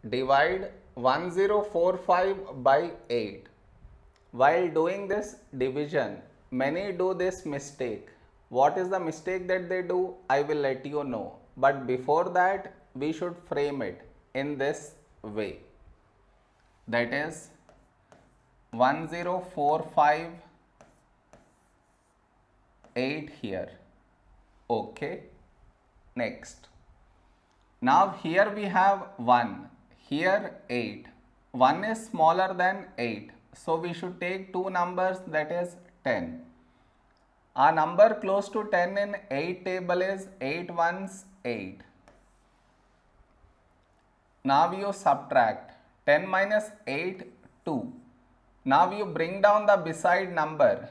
divide 1045 by 8. While doing this division, many do this mistake. What is the mistake that they do? I will let you know. But before that, we should frame it in this way. That is 1045 8 here. Okay. Next. Now here we have 1. Here 8. 1 is smaller than 8. So we should take two numbers, that is 10. A number close to 10 in 8 table is 8 ones 8. Now you subtract 10 minus 8, 2. Now you bring down the beside number,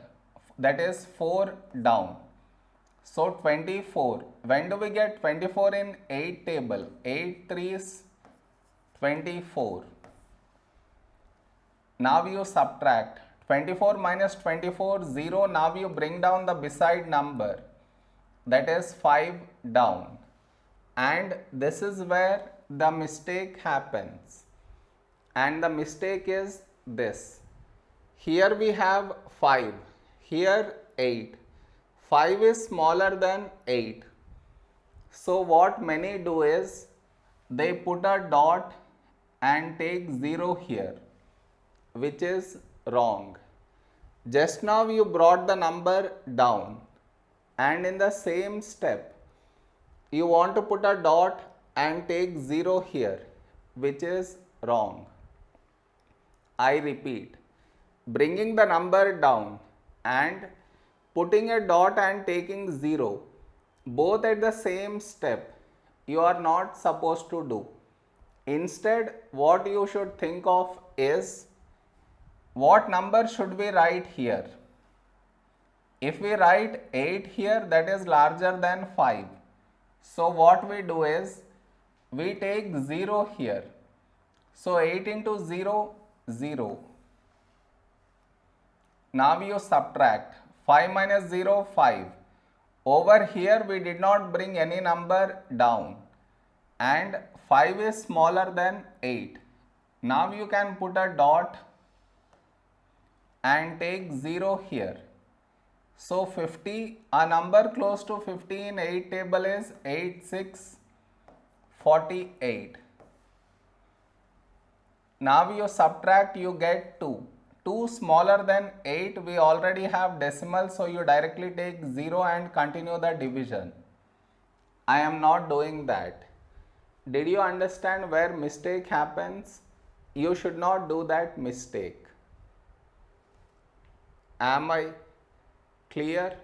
that is 4 down. So 24. When do we get 24 in 8 table? 8 3s 24. Now you subtract 24 minus 24, 0. Now you bring down the beside number, that is 5 down. And this is where the mistake happens. And the mistake is this. Here we have 5. Here 8. 5 is smaller than 8. So what many do is, they put a dot and take 0 here, which is wrong. Just now you brought the number down, and in the same step you want to put a dot and take 0 here, which is wrong. I repeat, bringing the number down and putting a dot and taking 0, both at the same step, you are not supposed to do. Instead, what you should think of is, what number should we write here? If we write 8 here, that is larger than 5. So what we do is, we take 0 here. So 8 into 0, 0. Now you subtract 5 minus 0, 5. Over here we did not bring any number down, and 5 is smaller than 8. Now you can put a dot and take 0 here. So 50, a number close to 50 in 8 table is 8 6 48. Now you subtract, you get 2. 2 smaller than 8, we already have decimal, so you directly take 0 and continue the division. I am not doing that. Did you understand where mistake happens? You should not do that mistake. Am I clear?